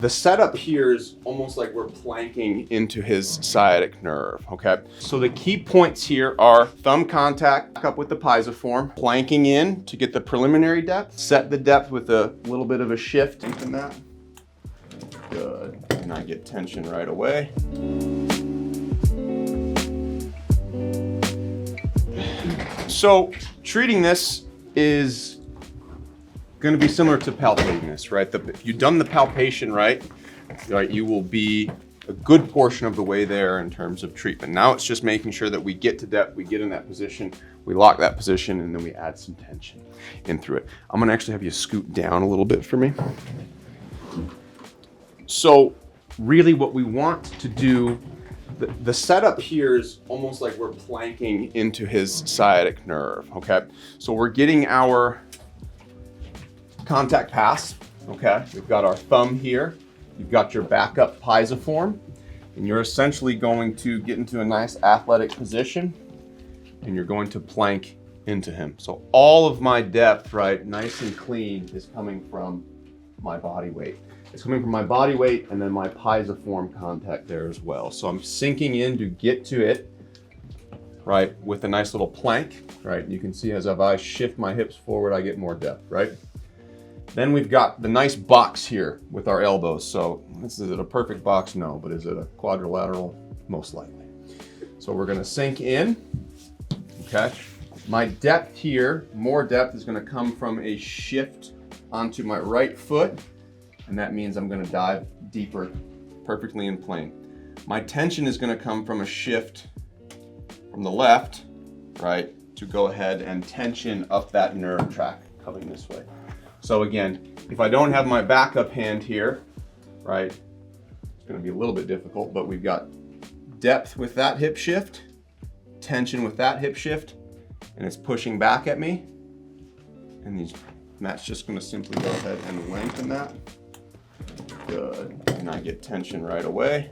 The setup here is almost like we're planking into his sciatic nerve, okay? So the key points here are thumb contact up with the pisiform, planking in to get the preliminary depth, set the depth with a little bit of a shift into that. Good, and I get tension right away. So treating this is going to be similar to palpating this, right? If you've done the palpation right, you will be a good portion of the way there in terms of treatment. Now it's just making sure that we get to depth, we get in that position, we lock that position, and then we add some tension in through it. I'm going to actually have you scoot down a little bit for me. So really what we want to do, the setup here is almost like we're planking into his sciatic nerve, okay? So we're getting our contact pass, okay? We've got our thumb here. You've got your backup pisiform, and you're essentially going to get into a nice athletic position, and you're going to plank into him. So all of my depth, right, nice and clean, is coming from my body weight. It's coming from my body weight and then my pisiform contact there as well. So I'm sinking in to get to it, right, with a nice little plank, right? You can see as I shift my hips forward, I get more depth, right? Then we've got the nice box here with our elbows. So is it a perfect box? No, but is it a quadrilateral? Most likely. So we're gonna sink in, okay? My depth here, more depth is gonna come from a shift onto my right foot, and that means I'm gonna dive deeper, perfectly in plane. My tension is gonna come from a shift from the left, right, to go ahead and tension up that nerve track coming this way. So again, if I don't have my backup hand here, right, it's gonna be a little bit difficult, but we've got depth with that hip shift, tension with that hip shift, and it's pushing back at me. And that's just gonna simply go ahead and lengthen that. Good, and I get tension right away.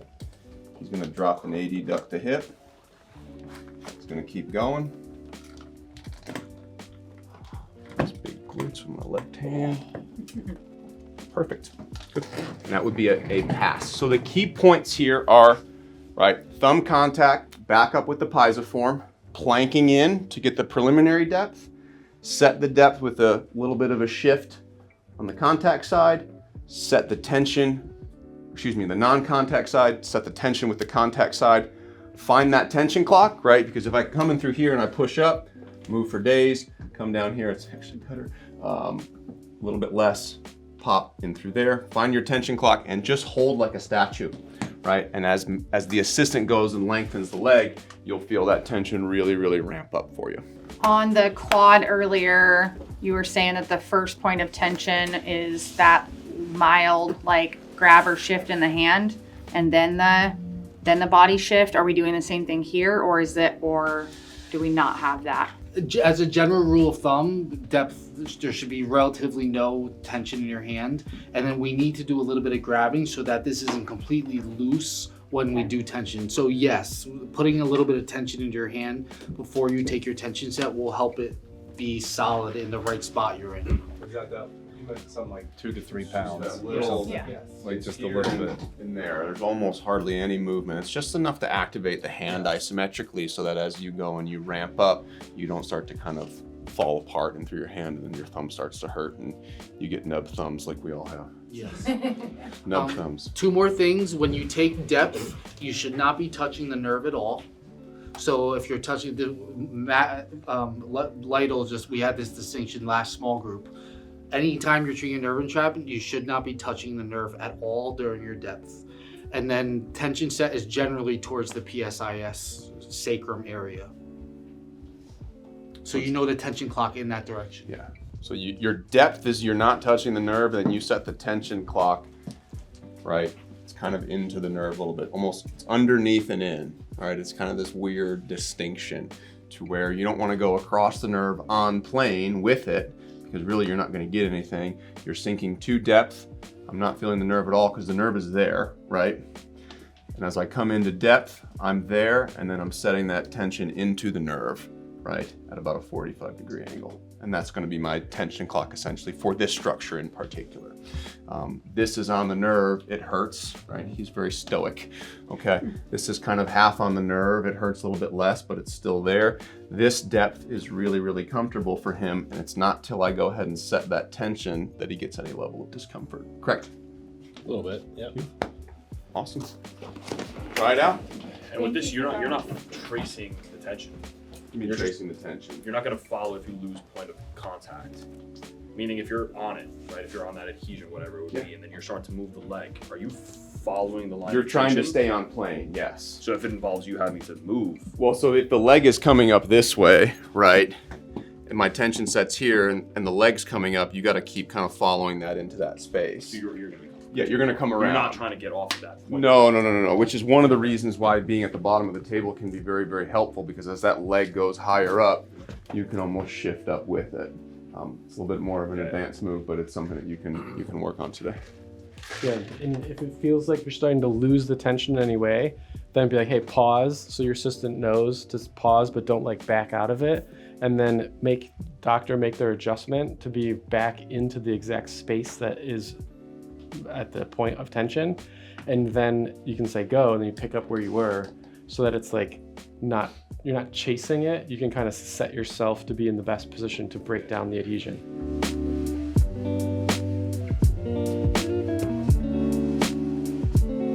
He's gonna drop an adduct hip. It's gonna keep going. Glutes with my left hand. Perfect. Good. And that would be a pass. So the key points here are, right, thumb contact, back up with the pisiform, planking in to get the preliminary depth, set the depth with a little bit of a shift on the contact side, set the tension, the non-contact side, set the tension with the contact side, find that tension clock, right? Because if I come in through here and I push up, move for days, come down here, it's actually better. A little bit less, pop in through there, find your tension clock and just hold like a statue, right? And as the assistant goes and lengthens the leg, you'll feel that tension really, really ramp up for you. On the quad earlier, you were saying that the first point of tension is that mild like grab or shift in the hand and then the body shift. Are we doing the same thing here or do we not have that? As a general rule of thumb, depth, there should be relatively no tension in your hand. And then we need to do a little bit of grabbing so that this isn't completely loose when we do tension. So yes, putting a little bit of tension into your hand before you take your tension set will help it be solid in the right spot you're in. Something like 2 to 3 pounds. Like just a little bit in there. There's almost hardly any movement. It's just enough to activate the hand isometrically so that as you go and you ramp up, you don't start to kind of fall apart and through your hand and then your thumb starts to hurt and you get nub thumbs like we all have. Yes. Nub thumbs. 2 more things. When you take depth, you should not be touching the nerve at all. So if you're touching the Lytle, we had this distinction last small group. Anytime you're treating a nerve entrapment, you should not be touching the nerve at all during your depth. And then tension set is generally towards the PSIS sacrum area. So you know the tension clock in that direction. Yeah. So your depth is you're not touching the nerve, and then you set the tension clock, right? It's kind of into the nerve a little bit, almost it's underneath and in, all right? It's kind of this weird distinction to where you don't want to go across the nerve on plane with it, because really you're not going to get anything. You're sinking to depth. I'm not feeling the nerve at all because the nerve is there, right? And as I come into depth, I'm there, and then I'm setting that tension into the nerve, right, at about a 45-degree angle. And that's going to be my tension clock essentially for this structure in particular. This is on the nerve, it hurts, right? He's very stoic, okay? This is kind of half on the nerve, it hurts a little bit less, but it's still there. This depth is really, really comfortable for him, and it's not till I go ahead and set that tension that he gets any level of discomfort. Correct? A little bit, yeah. Awesome. Try it out. And with this, you're not tracing the tension. You mean You're just- tracing the tension. You're not going to follow if you lose point of contact. Meaning if you're on it, right? If you're on that adhesion, whatever it would be, and then you're starting to move the leg, are you following the line You're of trying to tension? stay on plane, yes. So if it involves you having to move, Well, so if the leg is coming up this way, right, and my tension sets here, and the leg's coming up, you got to keep kind of following that into that space. so you're going to Yeah, you're going to come around. You're not trying to get off of that point. No, which is one of the reasons why being at the bottom of the table can be very, very helpful, because as that leg goes higher up, you can almost shift up with it. It's a little bit more of an advanced move, but it's something that you can work on today. Yeah, and if it feels like you're starting to lose the tension anyway, then be like, hey, pause, so your assistant knows to pause, but don't like back out of it, and then doctor make their adjustment to be back into the exact space that is at the point of tension, and then you can say go, and then you pick up where you were, so that it's like you're not chasing it. You can kind of set yourself to be in the best position to break down the adhesion.